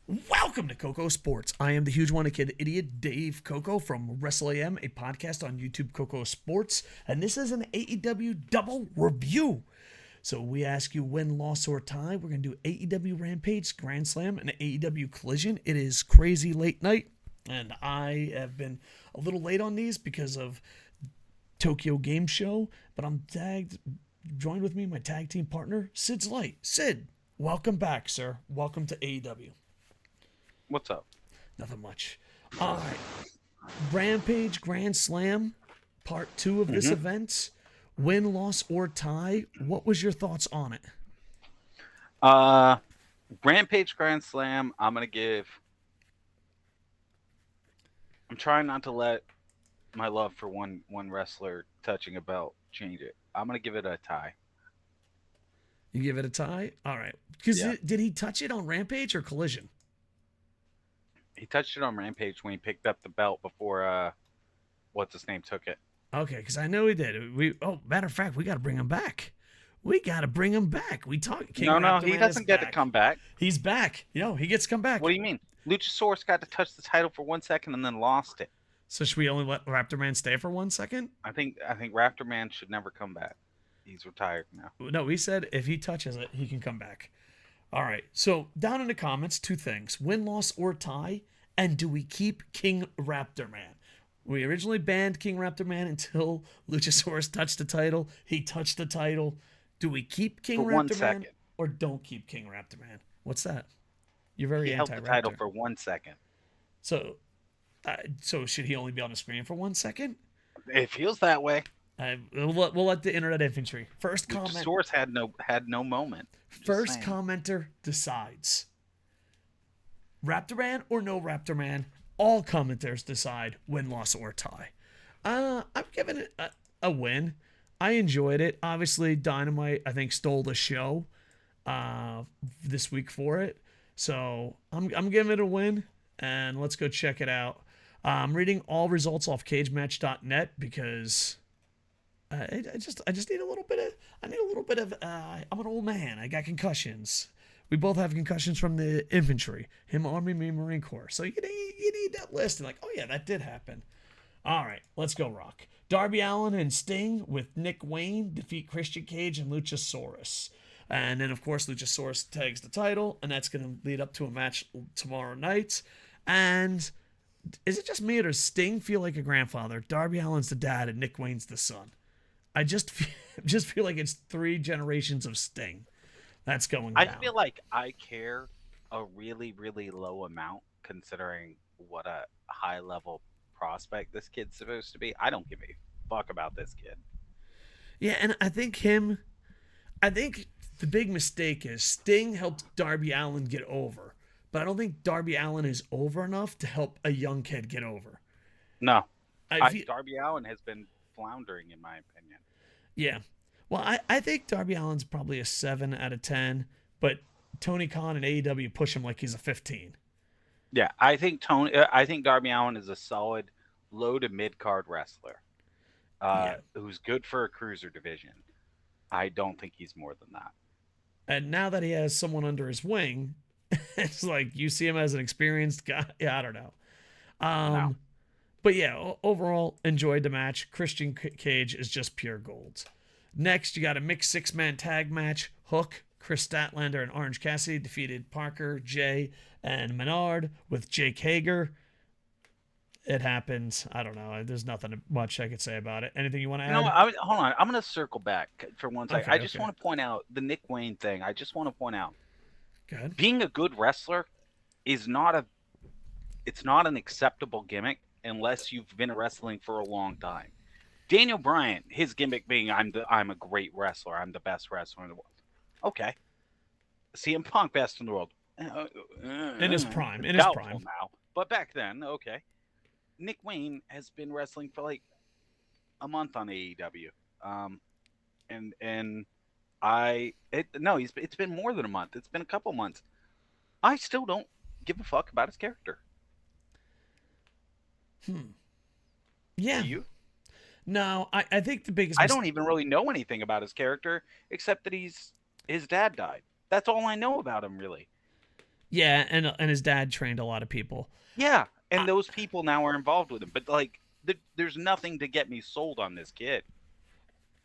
Welcome to KocoSports. I am the huge one kid idiot Dave Koco from Wrestle AM, a podcast on YouTube KocoSports, and this is an AEW double review. So we ask you win, loss, or tie. We're going to do AEW Rampage, Grand Slam, and AEW Collision. It is crazy late night, and I have been a little late on these because of Tokyo Game Show, but I'm joined with me, my tag team partner, Sid's Light. Sid, welcome back, sir. Welcome to AEW. What's up? Nothing much. All right. Rampage Grand Slam, part 2 of this event. Win, loss, or tie. What was your thoughts on it? Rampage Grand Slam, I'm trying not to let my love for one wrestler touching a belt change it. I'm going to give it a tie. You give it a tie? All right. Because Yeah. did he touch it on Rampage or Collision? He touched it on Rampage when he picked up the belt before, what's his name took it. Okay, because I know he did. Matter of fact, we got to bring him back. We talked. No, he doesn't get to come back. He's back. He gets to come back. What do you mean? Luchasaurus got to touch the title for 1 second and then lost it. So should we only let Raptor Man stay for 1 second? I think Raptor Man should never come back. He's retired now. No, we said if he touches it, he can come back. All right. So down in the comments, 2 things: win, loss, or tie, and do we keep King Raptor Man? We originally banned King Raptor Man until Luchasaurus touched the title. He touched the title. Do we keep King For Raptor 1 Man second. or don't keep King Raptor Man? What's that? You're very He held anti-Raptor. the title for 1 second. So should he only be on the screen for 1 second? It feels that way. We'll let the internet infantry. First comment. Luchasaurus had no moment. First commenter decides. Raptor Man or no Raptor Man? All commenters decide win, loss, or tie. I'm giving it a win. I enjoyed it. Obviously, Dynamite, I think, stole the show this week for it. So I'm giving it a win, and let's go check it out. I'm reading all results off cagematch.net because I just need a little bit of I'm an old man. I got concussions. We both have concussions from the infantry. Him Army, me Marine Corps. So you need that list and oh yeah, that did happen. All right, let's go rock. Darby Allin and Sting with Nick Wayne defeat Christian Cage and Luchasaurus. And then, of course, Luchasaurus tags the title, and that's going to lead up to a match tomorrow night. And is it just me, or does Sting feel like a grandfather? Darby Allin's the dad, and Nick Wayne's the son. I just feel like it's 3 generations of Sting. That's going down. I feel like I care a really, really low amount considering what a high-level prospect this kid's supposed to be. I don't give a fuck about this kid. Yeah, and I think the big mistake is Sting helped Darby Allin get over, but I don't think Darby Allin is over enough to help a young kid get over. No. Darby Allin has been floundering, in my opinion. Yeah. Well, I think Darby Allin's probably a 7 out of 10, but Tony Khan and AEW push him like he's a 15. Yeah, I think Darby Allin is a solid low to mid card wrestler, who's good for a cruiser division. I don't think he's more than that. And now that he has someone under his wing, it's like you see him as an experienced guy. Yeah, I don't know. No. But yeah, overall, enjoyed the match. Christian Cage is just pure gold. Next, you got a mixed 6-man tag match. Hook, Chris Statlander, and Orange Cassidy defeated Parker, Jay, and Menard with Jake Hager. It happened. I don't know. There's nothing much I could say about it. Anything you want to add? No, hold on. I'm going to circle back for 1 second. Okay, I just want to point out the Nick Wayne thing. I just want to point out Go ahead. being a good wrestler is not an acceptable gimmick unless you've been wrestling for a long time. Daniel Bryan, his gimmick being I'm a great wrestler. I'm the best wrestler in the world. Okay. CM Punk, best in the world. In his prime. Doubtful now. But back then, okay. Nick Wayne has been wrestling for like a month on AEW. It's been more than a month. It's been a couple months. I still don't give a fuck about his character. Yeah. Do you? No, I think the biggest. I don't even really know anything about his character except that his dad died. That's all I know about him, really. Yeah, and his dad trained a lot of people. Yeah, and those people now are involved with him. But like, there's nothing to get me sold on this kid.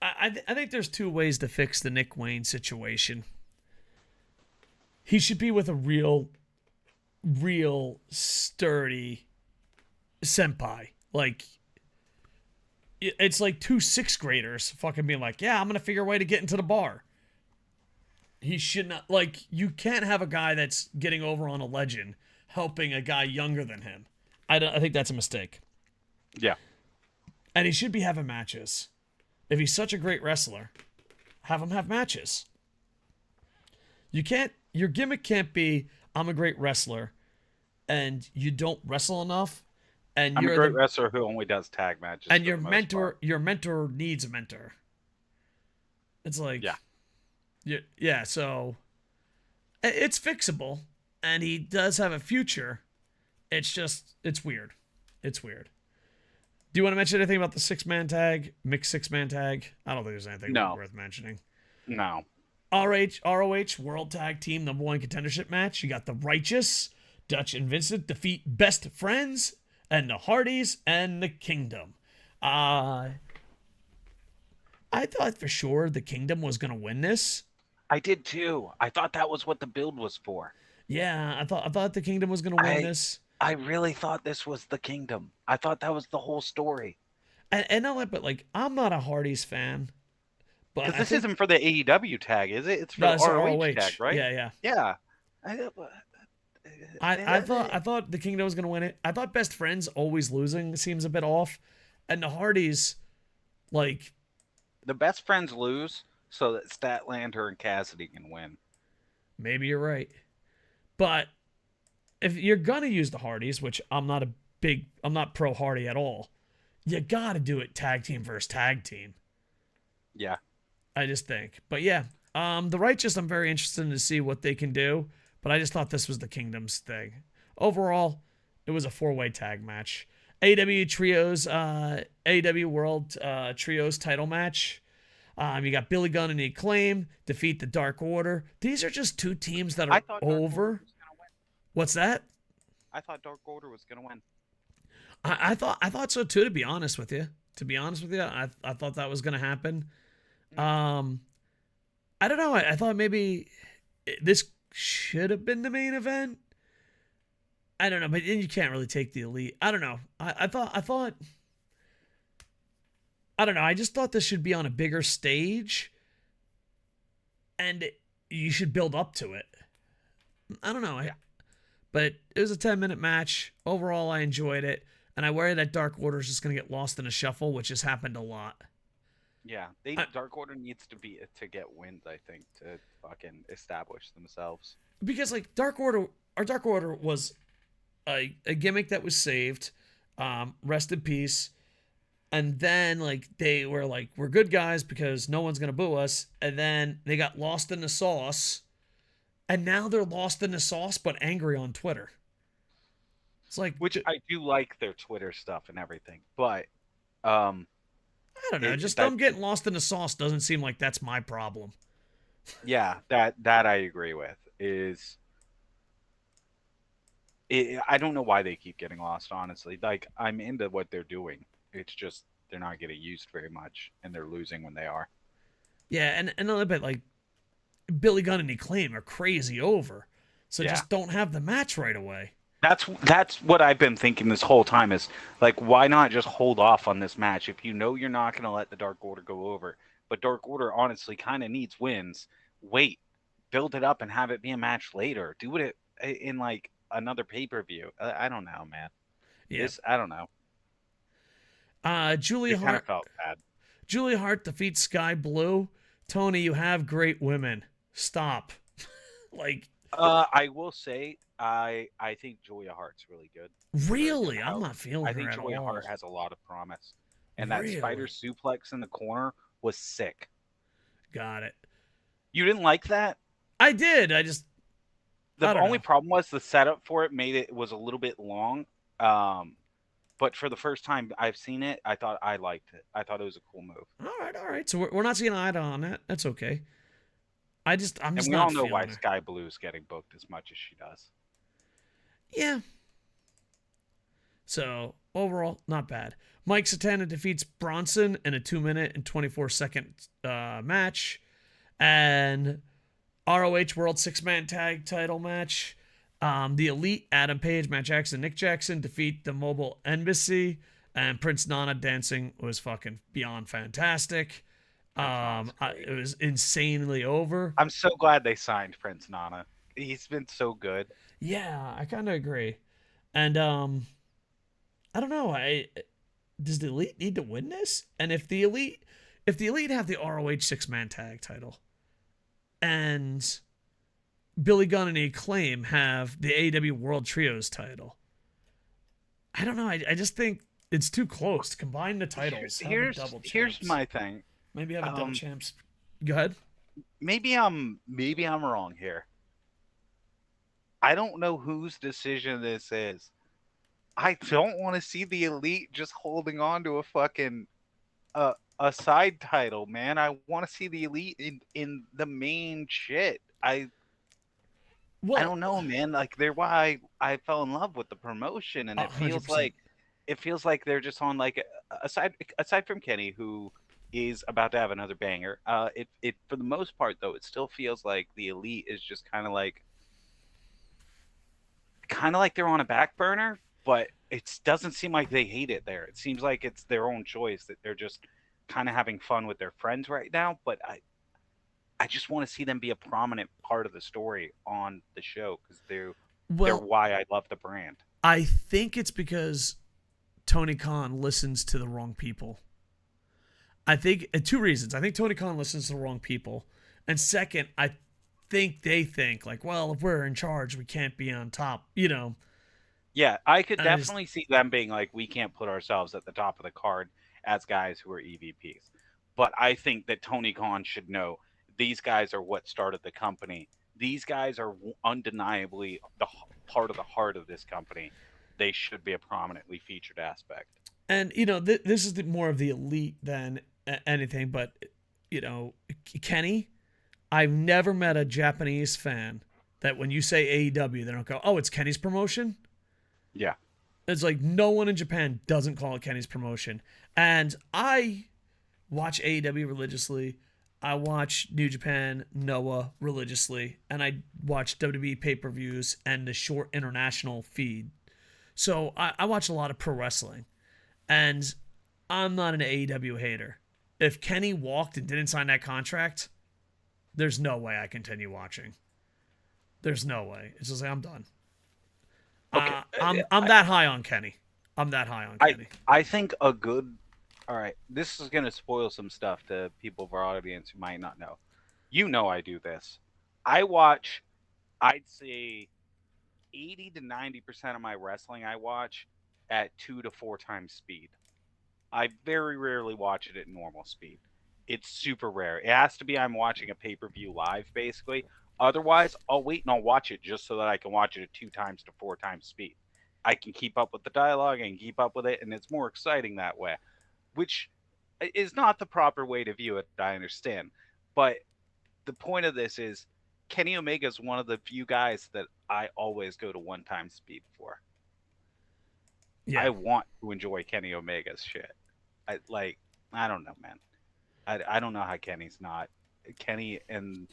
I think there's two ways to fix the Nick Wayne situation. He should be with a real sturdy senpai. Like, it's like two sixth graders fucking being like, yeah, I'm going to figure a way to get into the bar. He should not, like, you can't have a guy that's getting over on a legend helping a guy younger than him. I think that's a mistake. Yeah. And he should be having matches. If he's such a great wrestler, have him have matches. Your gimmick can't be, I'm a great wrestler, and you don't wrestle enough, and I'm you're a great wrestler who only does tag matches. and your mentor needs a mentor. It's like, yeah. So it's fixable, and he does have a future. It's weird. It's weird. Do you want to mention anything about the mixed 6-man tag? I don't think there's anything worth mentioning. No. ROH World Tag Team #1 contendership match. You got the Righteous, Dutch and Vincent defeat Best Friends and the Hardys and the Kingdom. I thought for sure the Kingdom was going to win this. I did too. I thought that was what the build was for. Yeah, I thought the Kingdom was going to win this. I really thought this was the Kingdom. I thought that was the whole story. And all that, but like, I'm not a Hardys fan. Because this isn't for the AEW tag, is it? It's for the ROH tag, right? Yeah. I thought the Kingdom was going to win it. I thought Best Friends always losing seems a bit off. And the Hardys, like... The Best Friends lose so that Statlander and Cassidy can win. Maybe you're right. But if you're going to use the Hardys, which I'm not pro Hardy at all, you got to do it tag team versus tag team. Yeah. I just think. But yeah, the Righteous, I'm very interested to see what they can do. But I just thought this was the Kingdom's thing. Overall, it was a 4-way tag match. AEW World Trios title match. You got Billy Gunn and the Acclaim defeat the Dark Order. These are just two teams that are over. What's that? I thought Dark Order was going to win. I thought so too, to be honest with you. I thought that was going to happen. I don't know. I thought maybe this should have been the main event. I don't know, but then you can't really take the Elite. I don't know. I thought. I don't know. I just thought this should be on a bigger stage, and you should build up to it. I don't know. But it was a 10-minute match. Overall, I enjoyed it, and I worry that Dark Order is just going to get lost in a shuffle, which has happened a lot. Yeah, Dark Order needs to get wins, I think, to fucking establish themselves. Because like Dark Order was a gimmick that was saved, rest in peace, and then like they were like, we're good guys because no one's gonna boo us, and then they got lost in the sauce, and now they're lost in the sauce but angry on Twitter. It's like, which I do like their Twitter stuff and everything, but I don't know. Them getting lost in the sauce doesn't seem like that's my problem. Yeah, that I agree with. I don't know why they keep getting lost, honestly. Like, I'm into what they're doing. It's just they're not getting used very much, and they're losing when they are. Yeah, and another bit, like, Billy Gunn and Acclaim are crazy over. So just don't have the match right away. That's what I've been thinking this whole time is, like, why not just hold off on this match if you know you're not going to let the Dark Order go over? But Dark Order honestly kind of needs wins. Wait, build it up and have it be a match later. Do it in, like, another pay-per-view. I don't know, man. Yeah. I don't know. Julia Hart kind of felt bad. Julia Hart defeats Sky Blue. Tony, you have great women. Stop. Like, I will say, I think Julia Hart's really good. Really? I'm not feeling her at all. I think Julia Hart has a lot of promise. And that spider suplex in the corner was sick. Got it. You didn't like that? I did. The only problem was the setup for it was a little bit long. But for the first time I've seen it, I thought I liked it. I thought it was a cool move. All right. So we're not seeing eye on that. That's okay. I'm just and we not all know why her. Sky Blue's getting booked as much as she does. Yeah. So overall, not bad. Mike Satana defeats Bronson in a 2-minute and 24-second match. And ROH World 6-Man Tag Title match. The Elite, Adam Page, Matt Jackson, Nick Jackson defeat the Mobile Embassy. And Prince Nana dancing was fucking beyond fantastic. It was insanely over. I'm so glad they signed Prince Nana. He's been so good. Yeah, I kind of agree. And I don't know. Does the Elite need to win this? And if the Elite have the ROH 6-Man Tag Title, and Billy Gunn and the Acclaim have the AEW World Trios title, I don't know. I just think it's too close. Combine the titles. Here's my thing. Maybe have a double champs. Go ahead. Maybe I'm wrong here. I don't know whose decision this is. I don't want to see the Elite just holding on to a fucking a side title, man. I want to see the Elite in the main shit. I don't know, man. Like they're why I fell in love with the promotion, and it feels 100%. like they're just on like aside from Kenny, who is about to have another banger. It for the most part though, it still feels like the Elite is just kind of like they're on a back burner, but it doesn't seem like they hate it there. It seems like it's their own choice that they're just kind of having fun with their friends right now. But I just want to see them be a prominent part of the story on the show because they're why I love the brand. I think it's because Tony Khan listens to the wrong people. I think two reasons. I think Tony Khan listens to the wrong people, and second, I think they think like, well, if we're in charge, we can't be on top. Yeah, I could definitely see them being like, we can't put ourselves at the top of the card as guys who are EVPs. But I think that Tony Khan should know these guys are what started the company. These guys are undeniably the part of the heart of this company. They should be a prominently featured aspect. And, this is more of the Elite than anything. But, Kenny, I've never met a Japanese fan that when you say AEW, they don't go, oh, it's Kenny's promotion? Yeah. It's like no one in Japan doesn't call it Kenny's promotion. And I watch AEW religiously. I watch New Japan, Noah religiously. And I watch WWE pay-per-views and the short international feed. So I watch a lot of pro wrestling. And I'm not an AEW hater. If Kenny walked and didn't sign that contract, there's no way I continue watching. There's no way. It's just like, I'm done. Okay. I'm that high on Kenny. I think a good... All right, this is going to spoil some stuff to people of our audience who might not know. I do this. I watch, I'd say, 80 to 90% of my wrestling I watch at 2 to 4 times speed. I very rarely watch it at normal speed. It's super rare. It has to be I'm watching a pay-per-view live, basically. Otherwise, I'll wait and I'll watch it just so that I can watch it at 2 times to 4 times speed. I can keep up with the dialogue and keep up with it, and it's more exciting that way, which is not the proper way to view it, I understand. But the point of this is Kenny Omega is one of the few guys that I always go to 1 time speed for. Yeah. I want to enjoy Kenny Omega's shit. I don't know, man. I don't know how Kenny's not. Kenny and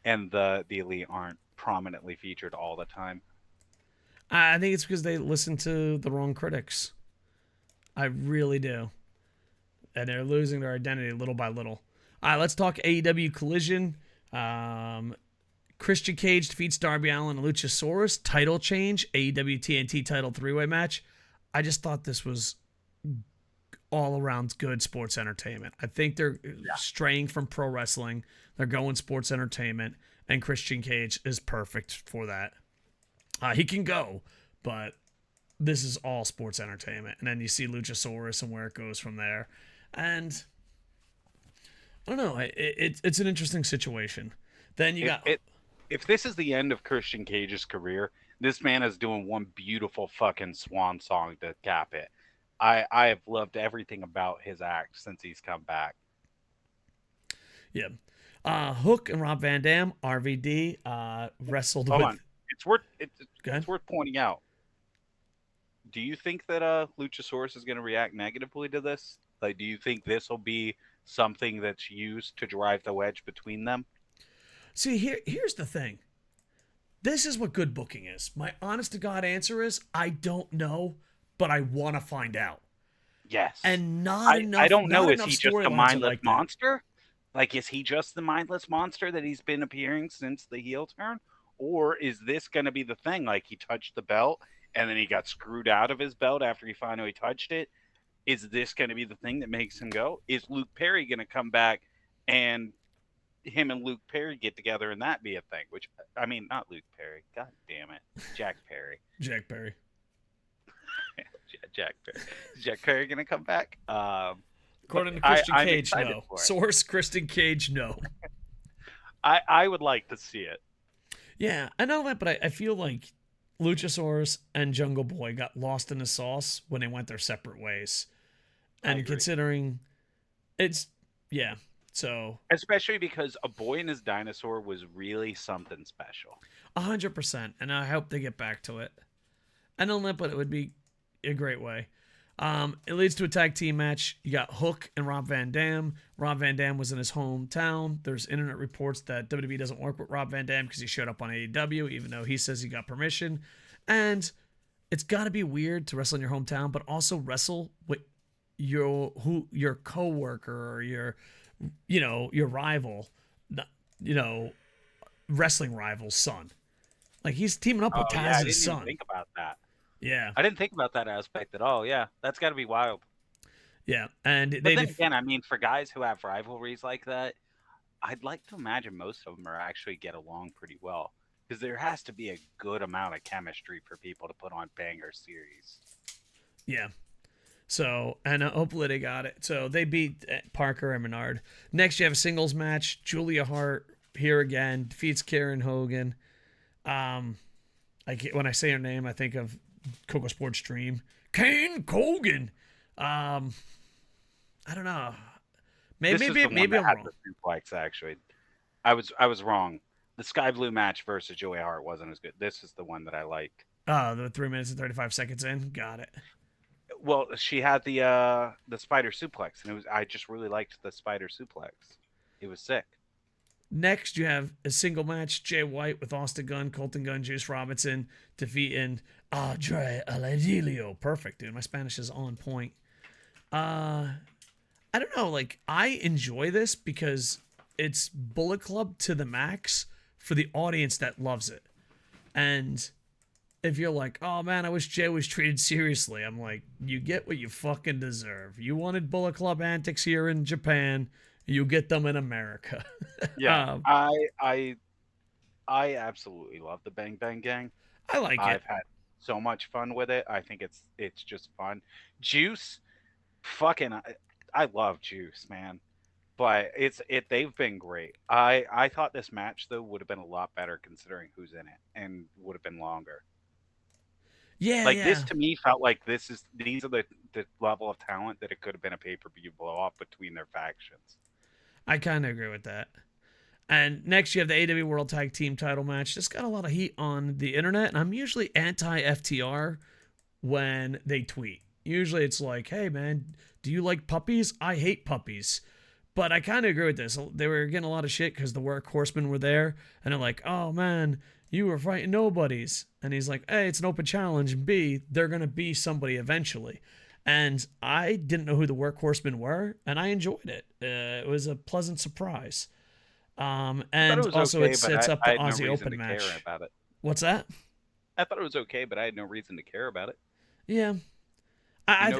the Elite aren't prominently featured all the time. I think it's because they listen to the wrong critics. I really do. And they're losing their identity little by little. All right, let's talk AEW Collision. Christian Cage defeats Darby Allin and Luchasaurus. Title change. AEW TNT title 3-way match. I just thought this was all around good sports entertainment. I think they're straying from pro wrestling. They're going sports entertainment. And Christian Cage is perfect for that. He can go, but this is all sports entertainment. And then you see Luchasaurus and where it goes from there. And I don't know. It's an interesting situation. Then you got... If this is the end of Christian Cage's career, this man is doing one beautiful fucking swan song to cap it. I have loved everything about his act since he's come back. Yeah. Hook and Rob Van Dam, RVD, wrestled Hold with... on. It's worth pointing out. do you think that Luchasaurus is going to react negatively to this? Like, do you think this will be something that's used to drive the wedge between them? See, here's the thing. This is what good booking is. My honest to God answer is I don't know, but I want to find out. Yes. And not enough. I don't not know. Is enough he just a storylines are mindless like that. monster? Like, is he just the mindless monster that he's been appearing since the heel turn? Or is this going to be the thing? Like, he touched the belt and then he got screwed out of his belt after he finally touched it. Is this going to be the thing that makes him go? Is Luke Perry going to come back and him and Luke Perry get together and that be a thing? Which, I mean, not Luke Perry. God damn it. Jack Perry. Jack Perry. Jack Perry. Is Jack Perry going to come back? According to Christian I'm Cage, excited no. for it. Source, Christian Cage, no. I would like to see it. Yeah, I know that, but I feel like Luchasaurus and Jungle Boy got lost in the sauce when they went their separate ways. And considering it's, yeah, so. Especially because A Boy and His Dinosaur was really something special. 100%, and I hope they get back to it. I don't know, but it would be a great way. It leads to a tag team match. You got Hook and Rob Van Dam. Rob Van Dam was in his hometown. There's internet reports that WWE doesn't work with Rob Van Dam because he showed up on AEW, even though he says he got permission. And it's got to be weird to wrestle in your hometown, but also wrestle with your coworker or your rival, wrestling rival's son. Like, he's teaming up with Taz's son. I didn't even think about that. Yeah. I didn't think about that aspect at all. Yeah, that's got to be wild. Yeah, and But then again, I mean, for guys who have rivalries like that, I'd like to imagine most of them are actually get along pretty well because there has to be a good amount of chemistry for people to put on banger series. Yeah. So, and hopefully they got it. So they beat Parker and Menard. Next, you have a singles match. Julia Hart here again defeats Karen Hogan. When I say her name, I think of KocoSports Dream. Kane Hogan. I don't know. Maybe I'm wrong. The suplex, actually. I was wrong. The Sky Blue match versus Julia Hart wasn't as good. This is the one that I liked. The 3 minutes and 35 seconds in. Got it. Well, she had the spider suplex, and I just really liked the spider suplex. It was sick. Next, you have a single match: Jay White with Austin Gunn, Colton Gunn, Juice Robinson defeating Andre Aladilio. Perfect, dude. My Spanish is on point. I don't know. Like, I enjoy this because it's Bullet Club to the max for the audience that loves it. And if you're like, oh man, I wish Jay was treated seriously, I'm like, you get what you fucking deserve. You wanted Bullet Club antics here in Japan, you get them in America. Yeah, I absolutely love the Bang Bang Gang. I like it. I've had so much fun with it. I think it's just fun. Juice, fucking, I love Juice, man. But they've been great. I thought this match though would have been a lot better considering who's in it and would have been longer. Yeah, like this to me felt like these are the level of talent that it could have been a pay-per-view blow off between their factions. I kind of agree with that. And next, you have the AEW World Tag Team title match. This got a lot of heat on the internet, and I'm usually anti-FTR when they tweet. Usually it's like, hey, man, do you like puppies? I hate puppies. But I kind of agree with this. They were getting a lot of shit because the Workhorsemen were there, and they're like, oh, man, you were fighting nobodies. And he's like, A, it's an open challenge, and B, they're going to be somebody eventually. And I didn't know who the Workhorsemen were, and I enjoyed it. It was a pleasant surprise. And it also it sets up the Aussie Open match. About it. What's that? I thought it was okay, but I had no reason to care about it. Yeah. I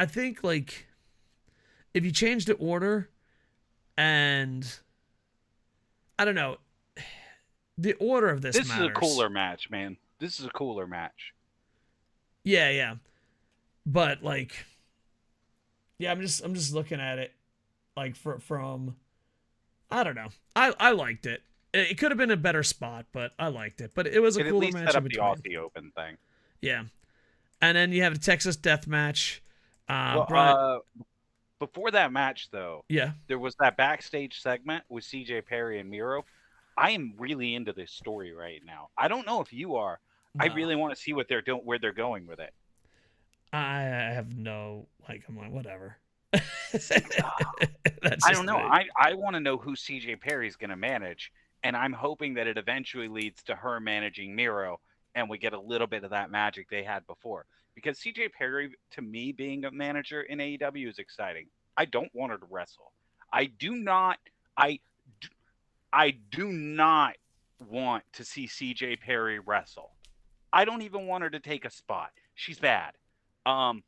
think like if you change the order and I don't know, the order of this matters. This is a cooler match, man. This is a cooler match. Yeah. But like, yeah, I'm just looking at it like from I don't know. I liked it. It could have been a better spot, but I liked it. But it was a cooler match. At least set up the Aussie Open thing. Yeah, and then you have a Texas Death Match. Before that match, though, yeah, there was that backstage segment with CJ Perry and Miro. I am really into this story right now. I don't know if you are. No. I really want to see what they're doing, where they're going with it. I have no like. I'm like whatever. That's I just don't know. me. I want to know who CJ Perry's going to manage, and I'm hoping that it eventually leads to her managing Miro, and we get a little bit of that magic they had before. Because CJ Perry, to me, being a manager in AEW is exciting. I don't want her to wrestle. I do not. I d- I do not want to see CJ Perry wrestle. I don't even want her to take a spot. She's bad. Um,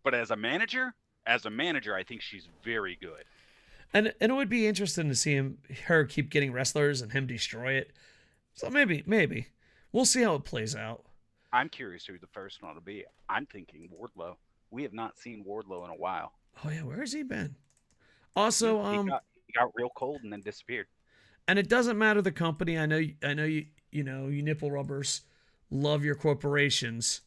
but as a manager, I think she's very good. And it would be interesting to see her keep getting wrestlers and him destroy it. So maybe we'll see how it plays out. I'm curious who the first one will be. I'm thinking Wardlow. We have not seen Wardlow in a while. Oh yeah, where has he been? Also, He got real cold and then disappeared. and it doesn't matter the company. I know you nipple rubbers love your corporations,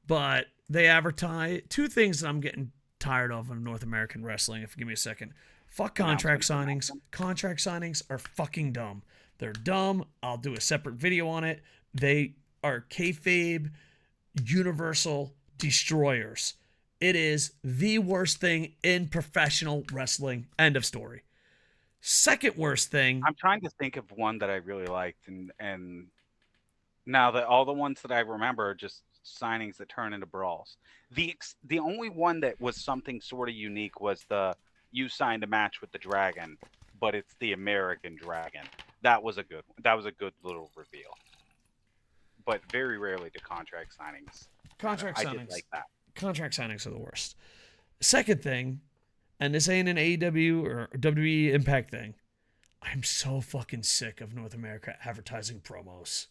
but they advertise two things that I'm getting tired of in North American wrestling. If you give me a second, fuck contract signings. Contract signings are fucking dumb. They're dumb. I'll do a separate video on it. They are kayfabe, universal destroyers. It is the worst thing in professional wrestling. End of story. Second worst thing. I'm trying to think of one that I really liked, and now that all the ones that I remember are just signings that turn into brawls. The only one that was something sort of unique was the you signed a match with the Dragon, but it's the American Dragon. That was a good one. That was a good little reveal. But very rarely do contract signings. Contract I signings. did like that. Contract signings are the worst. Second thing, and this ain't an AEW or WWE Impact thing. I'm so fucking sick of North America advertising promos.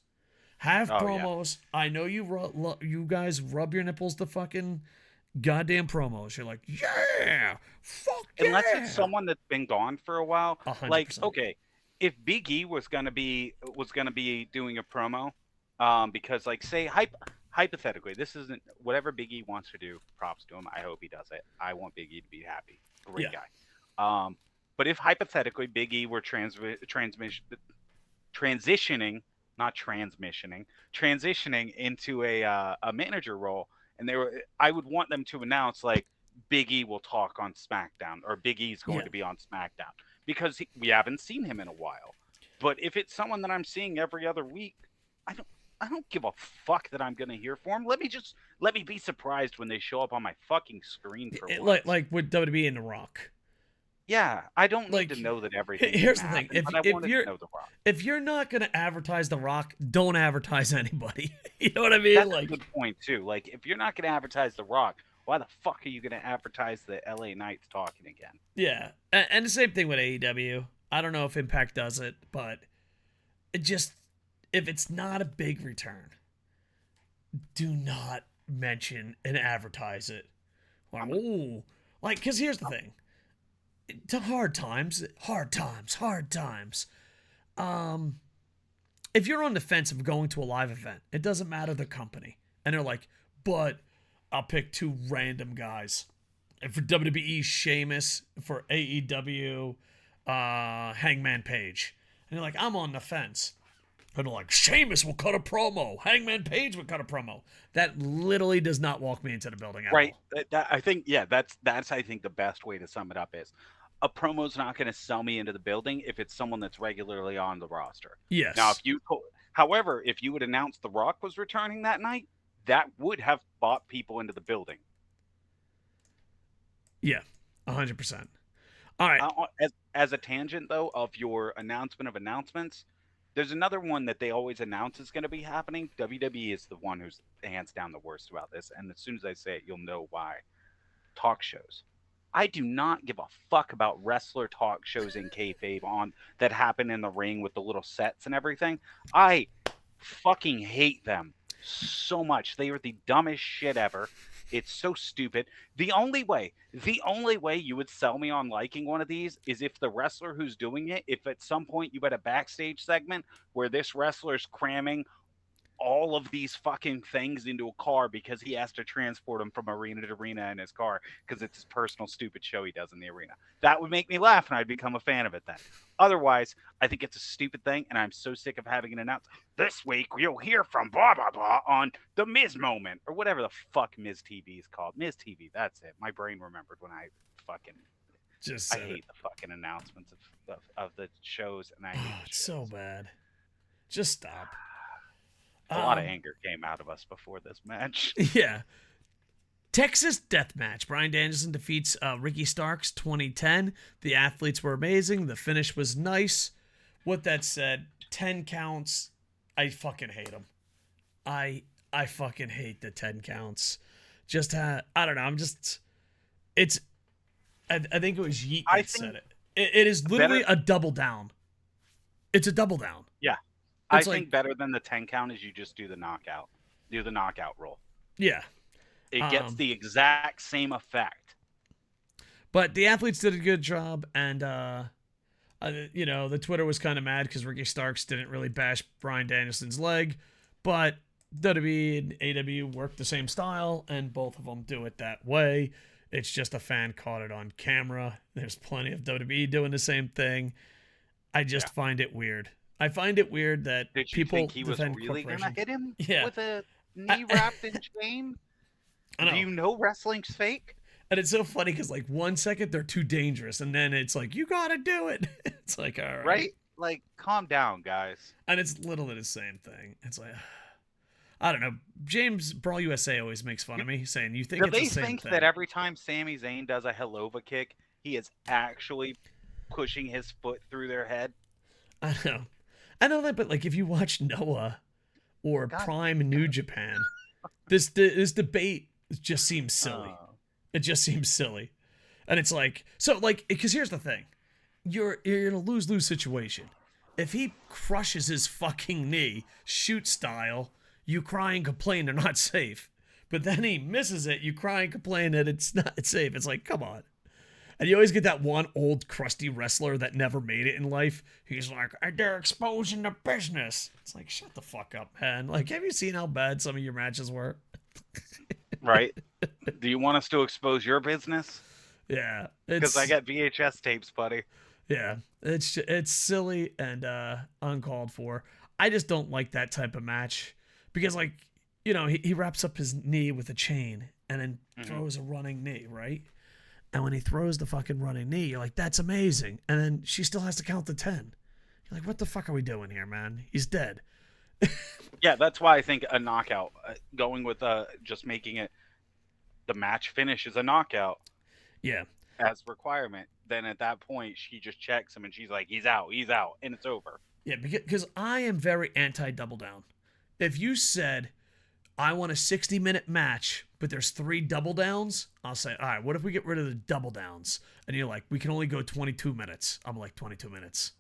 Have promos. Yeah. I know you guys rub your nipples to fucking goddamn promos. You're like, yeah, fuck yeah. Unless it's someone that's been gone for a while. 100%. Like, okay, if Big E was gonna be doing a promo, because like say hypothetically, this isn't whatever Big E wants to do. Props to him. I hope he does it. I want Big E to be happy. Great guy. But if hypothetically Big E were transitioning, not transmissioning, transitioning into a manager role, and I would want them to announce like Big E will talk on SmackDown or Big E's going to be on SmackDown because we haven't seen him in a while. But if it's someone that I'm seeing every other week, I don't give a fuck that I'm going to hear for him. Let me be surprised when they show up on my fucking screen for once. Like with WWE and The Rock. Yeah, I don't need to know that everything. Here's the thing: if you're not going to advertise The Rock, don't advertise anybody. You know what I mean? That's a good point too. Like, if you're not going to advertise The Rock, why the fuck are you going to advertise the LA Knights talking again? Yeah, and the same thing with AEW. I don't know if Impact does it, but it just if it's not a big return, do not mention and advertise it. Like, because here's the thing. To hard times. If you're on the fence of going to a live event, it doesn't matter the company. And they're like, but I'll pick two random guys. And for WWE, Sheamus. For AEW, Hangman Page. And you're like, I'm on the fence. And they're like, Sheamus will cut a promo. Hangman Page will cut a promo. That literally does not walk me into the building at all. I think, that's I think the best way to sum it up is a promo's not going to sell me into the building if it's someone that's regularly on the roster. Yes. Now, however, if you would announce The Rock was returning that night, that would have bought people into the building. Yeah, 100%. All right. As a tangent, though, of your announcement of announcements, there's another one that they always announce is going to be happening. WWE is the one who's hands down the worst about this. And as soon as I say it, you'll know why. Talk shows. I do not give a fuck about wrestler talk shows in kayfabe that happen in the ring with the little sets and everything. I fucking hate them so much. They are the dumbest shit ever. It's so stupid. The only way you would sell me on liking one of these is if the wrestler who's doing it, if at some point you had a backstage segment where this wrestler's cramming all of these fucking things into a car because he has to transport them from arena to arena in his car because it's his personal stupid show he does in the arena. That would make me laugh and I'd become a fan of it then. Otherwise, I think it's a stupid thing and I'm so sick of having it announced. This week you'll hear from blah blah blah on the Miz moment or whatever the fuck Miz TV is called. Miz TV, that's it. My brain remembered when I fucking Just I hate the fucking announcements of the shows and I hate the it's shows. so bad. Just stop. A lot of anger came out of us before this match. Yeah. Texas Death Match. Bryan Danielson defeats Ricky Starks 2010. The athletes were amazing. The finish was nice. With that said, 10 counts. I fucking hate them. I fucking hate the 10 counts. Just I don't know. I think it was Yeet that said it. It is literally a double down. It's a double down. Yeah. I think better than the 10 count is you just do the knockout. Do the knockout roll. Yeah. It gets the exact same effect. But the athletes did a good job, and the Twitter was kind of mad because Ricky Starks didn't really bash Bryan Danielson's leg, but WWE and AEW work the same style, and both of them do it that way. It's just a fan caught it on camera. There's plenty of WWE doing the same thing. I just find it weird. I find it weird that people think he was really gonna hit him with a knee wrapped in chain? Do you know wrestling's fake? And it's so funny because, like, 1 second they're too dangerous, and then it's like, you gotta do it. It's like, all right. Right? Like, calm down, guys. And it's literally the same thing. It's like, I don't know. James Brawl USA always makes fun of me, saying, you think it's the same thing. Do they think that every time Sami Zayn does a Helova kick, he is actually pushing his foot through their head? I know that, but, like, if you watch Noah or Prime New Japan, this debate just seems silly. It just seems silly. And it's like, so, like, because here's the thing. You're in a lose-lose situation. If he crushes his fucking knee, shoot style, you cry and complain they're not safe. But then he misses it, you cry and complain that it's not safe. It's like, come on. And you always get that one old crusty wrestler that never made it in life. He's like, they're exposing the business. It's like, shut the fuck up, man. Like, have you seen how bad some of your matches were? Right? Do you want us to expose your business? Yeah. Because I got VHS tapes, buddy. Yeah. It's silly and uncalled for. I just don't like that type of match. Because, like, he wraps up his knee with a chain and then throws a running knee, right? And when he throws the fucking running knee, you're like, that's amazing. And then she still has to count to 10. You're like, what the fuck are we doing here, man? He's dead. Yeah, that's why I think a knockout, going with just making it the match finish is a knockout. Yeah. As requirement. Then at that point, she just checks him and she's like, he's out, and it's over. Yeah, because I am very anti-double down. If you said, I want a 60-minute match, but there's 3 double downs, I'll say, all right, what if we get rid of the double downs? And you're like, we can only go 22 minutes. I'm like, 22 minutes.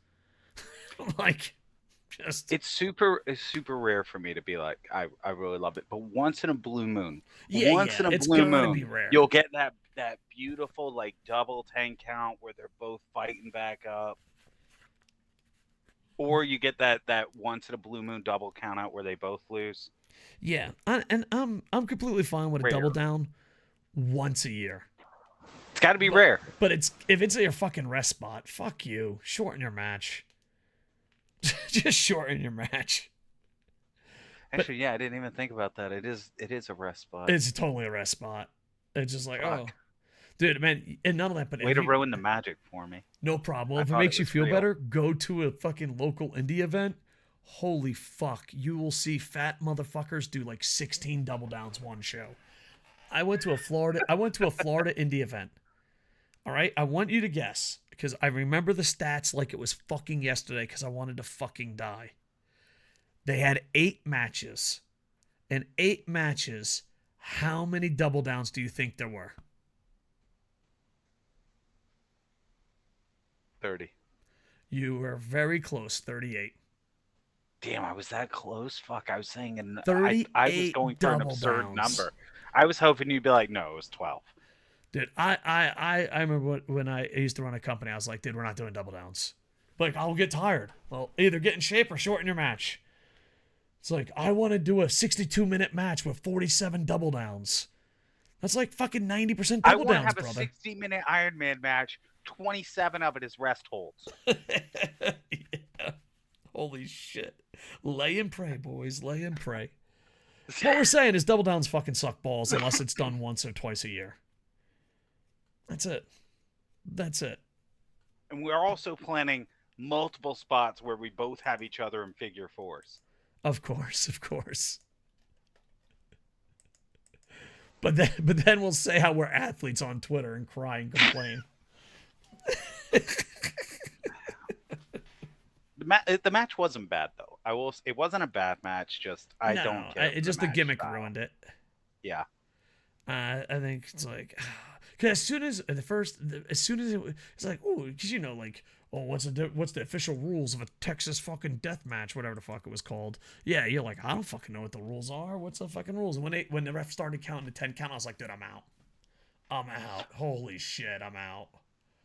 I'm like, just... It's super rare for me to be like, I really love it. But once in a blue moon, in a blue moon, you'll get that beautiful, like, double 10 count where they're both fighting back up. Or you get that once in a blue moon double count out where they both lose. Yeah, and I'm completely fine with a double down once a year. It's got to be rare. But if it's your fucking rest spot, fuck you. Shorten your match. Just shorten your match. Actually, yeah, I didn't even think about that. It is a rest spot. It's totally a rest spot. It's just like, oh, dude, man, and none of that. But way to ruin the magic for me. No problem. If it makes you feel better, go to a fucking local indie event. Holy fuck, you will see fat motherfuckers do like 16 double downs one show. I went to a Florida indie event. All right, I want you to guess because I remember the stats like it was fucking yesterday because I wanted to fucking die. They had 8 matches. In 8 matches, how many double downs do you think there were? 30. You were very close, 38. Damn, I was that close? Fuck, I was saying I was going for an absurd number. I was hoping you'd be like, no, it was 12. Dude, I remember when I used to run a company, I was like, dude, we're not doing double downs. Like, I'll get tired. Well, either get in shape or shorten your match. It's like, I want to do a 62-minute match with 47 double downs. That's like fucking 90% I double want to downs, have a brother. 60-minute Iron Man match. 27 of it is rest holds. Yeah. Holy shit. Lay and pray, boys. Lay and pray. What we're saying is double downs fucking suck balls unless it's done once or twice a year. That's it. That's it. And we're also planning multiple spots where we both have each other in figure fours. Of course, of course. But then we'll say how we're athletes on Twitter and cry and complain. The match wasn't bad though. It wasn't a bad match. Just I don't care. Just the gimmick ruined it. Yeah. I think it's like, because as soon as it's like, oh, because like, oh, what's the official rules of a Texas fucking death match, whatever the fuck it was called. Yeah, you're like, I don't fucking know what the rules are. What's the fucking rules? And when the ref started counting to 10 count, I was like, dude, I'm out. I'm out. Holy shit, I'm out.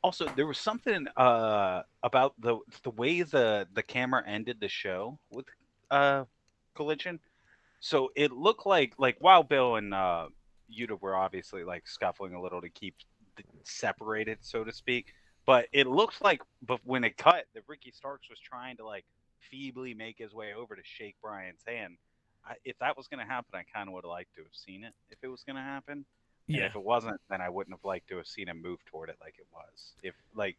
Also, there was something about the way the camera ended the show with Collision. So it looked like while Bill and Yuta were obviously like scuffling a little to keep separated, so to speak. But it looked like, but when it cut, that Ricky Starks was trying to like feebly make his way over to shake Brian's hand. If that was going to happen, I kind of would have liked to have seen it. If it was going to happen, Yeah. And if it wasn't, then I wouldn't have liked to have seen him move toward it like it was. If like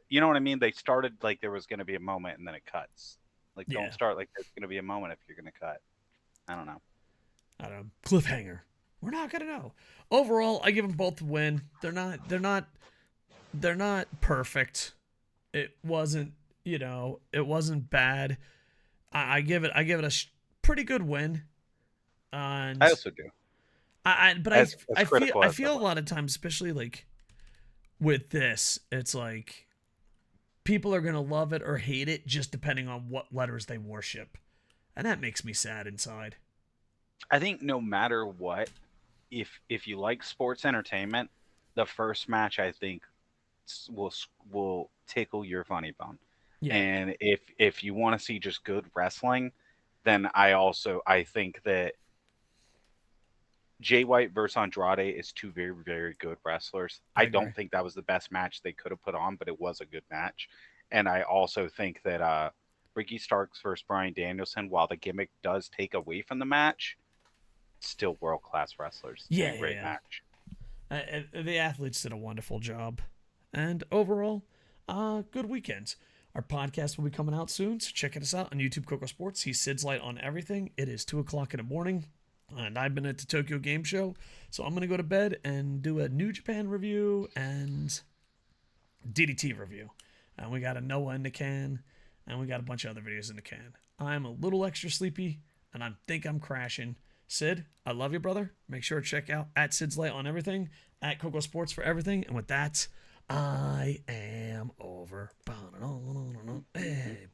you know what I mean? They started like there was going to be a moment, and then it cuts. Like don't start like there's going to be a moment if you're going to cut. I don't know. Cliffhanger. We're not gonna know. Overall, I give them both a win. They're not perfect. It wasn't, it wasn't bad. I give it a pretty good win. And I also do. I feel a lot of times, especially like with this, it's like people are gonna love it or hate it just depending on what letters they worship, and that makes me sad inside. I think no matter what, if you like sports entertainment, the first match I think will tickle your funny bone. Yeah. And if you want to see just good wrestling, then I think that Jay White versus Andrade is two very, very good wrestlers. I don't think that was the best match they could have put on, but it was a good match. And I also think that Ricky Starks versus Bryan Danielson, while the gimmick does take away from the match, still world-class wrestlers. Yeah, great match. The athletes did a wonderful job. And overall, good weekends. Our podcast will be coming out soon, so check us out on YouTube, KocoSports. He's Sid's Light on everything. It is 2 o'clock in the morning, and I've been at the Tokyo Game Show, so I'm going to go to bed and do a New Japan review and DDT review. And we got a Noah in the can, and we got a bunch of other videos in the can. I'm a little extra sleepy, and I think I'm crashing. Sid, I love you, brother. Make sure to check out at Sid's Light on everything, at KocoSports for everything. And with that, I am over. Hey,